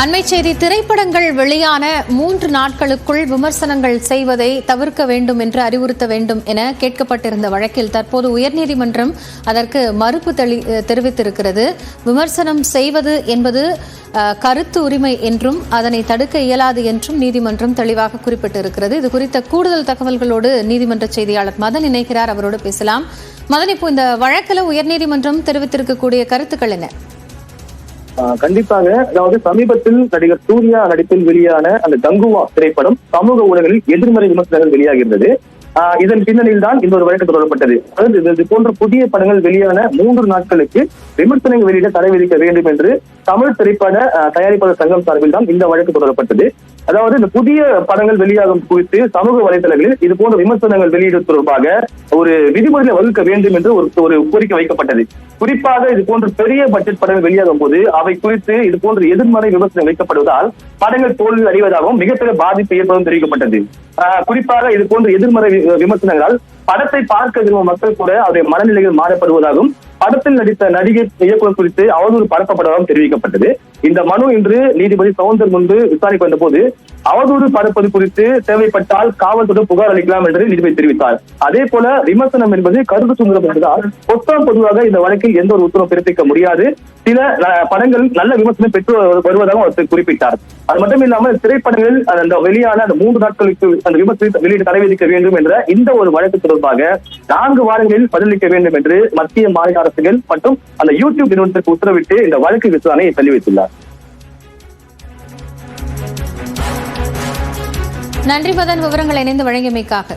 அண்மை செய்தி, திரைப்படங்கள் வெளியான 3 நாட்களுக்குள் விமர்சனங்கள் செய்வதை தவிர்க்க வேண்டும் என்று அறிவுறுத்த வேண்டும் என கேட்கப்பட்டிருந்த வழக்கில் தற்போது உயர்நீதிமன்றம் அதற்கு மறுப்பு தெரிவித்திருக்கிறது. விமர்சனம் செய்வது என்பது கருத்து உரிமை என்றும் அதனை தடுக்க இயலாது என்றும் நீதிமன்றம் தெளிவாக குறிப்பிட்டிருக்கிறது. இது குறித்த கூடுதல் தகவல்களோடு நீதிமன்ற செய்தியாளர் மதன் இணைக்கிறார். அவரோடு பேசலாம். மதன், இப்போ இந்த வழக்கில் உயர்நீதிமன்றம் தெரிவித்திருக்கக்கூடிய கருத்துக்கள் என்ன? கண்டிப்பாக, அதாவது சமீபத்தில் நடிகர் சூர்யா நடிப்பில் வெளியான அந்த கங்குவா திரைப்படம் சமூக ஊடகங்களில் எதிர்மறை விமர்சனங்கள் வெளியாகியிருந்தது. இதன் பின்னணியில் தான் இந்த ஒரு வழக்கு தொடரப்பட்டது. அதாவது இது போன்ற புதிய படங்கள் வெளியான 3 நாட்களுக்கு விமர்சனங்கள் வெளியிட தடை விதிக்க வேண்டும் என்று தமிழ் திரைப்பட தயாரிப்பாளர் சங்கம் சார்பில் தான் இந்த வழக்கு தொடரப்பட்டது. அதாவது இந்த புதிய படங்கள் வெளியாகும் குறித்து சமூக வலைதளங்களில் இது போன்ற விமர்சனங்கள் வெளியிடுவது தொடர்பாக ஒரு விதிமுறைகளை வகுக்க வேண்டும் என்று ஒரு கோரிக்கை வைக்கப்பட்டது. குறிப்பாக இது போன்ற பெரிய பட்ஜெட் படங்கள் வெளியாகும் போது அவை குறித்து இது போன்ற எதிர்மறை விமர்சனம் வைக்கப்படுவதால் படங்கள் தோல்வி அடைவதாகவும் மிகப்பெரிய பாதிப்பு ஏற்படும் தெரிவிக்கப்பட்டது. குறிப்பாக இது போன்ற எதிர்மறை விமர்சனங்களால் படத்தை பார்க்க விரும்பும் மக்கள் கூட அவருடைய மனநிலைகள் மாறப்படுவதாகவும் படத்தில் நடித்த நடிகை இயக்குனர் குறித்து அவதூறு பரப்பப்படுவதாகவும் தெரிவிக்கப்பட்டது. இந்த மனு இன்று நீதிபதி சவுந்தர் முன்பு விசாரிக்க வந்த போது அவதூறு பரப்பது குறித்து தேவைப்பட்டால் காவல்துறை புகார் அளிக்கலாம் என்று நீதிபதி தெரிவித்தார். அதே போல விமர்சனம் என்பது கருத்து சுதந்திரம் என்பதால் பொதுவாக இந்த வழக்கில் எந்த ஒரு உத்தரவு பிறப்பிக்க முடியாது. சில படங்கள் நல்ல விமர்சனம் பெற்று வருவதாக அவர் குறிப்பிட்டார். அது மட்டும் இல்லாமல் திரைப்படங்கள் அந்த வெளியான அந்த 3 நாட்களுக்கு அந்த விமர்சனத்தை வெளியிட தடை விதிக்க வேண்டும் என்ற இந்த ஒரு வழக்கு தொடர்பாக 4 வாரங்களில் பதிலளிக்க வேண்டும் என்று மத்திய மாநில அரசுகள் மற்றும் அந்த யூடியூப் நிறுவனத்திற்கு உத்தரவிட்டு இந்த வழக்கு விசாரணையை தள்ளி வைத்துள்ளார். நன்றி மதன், விவரங்கள் இணைந்து வழங்கியமைக்காக.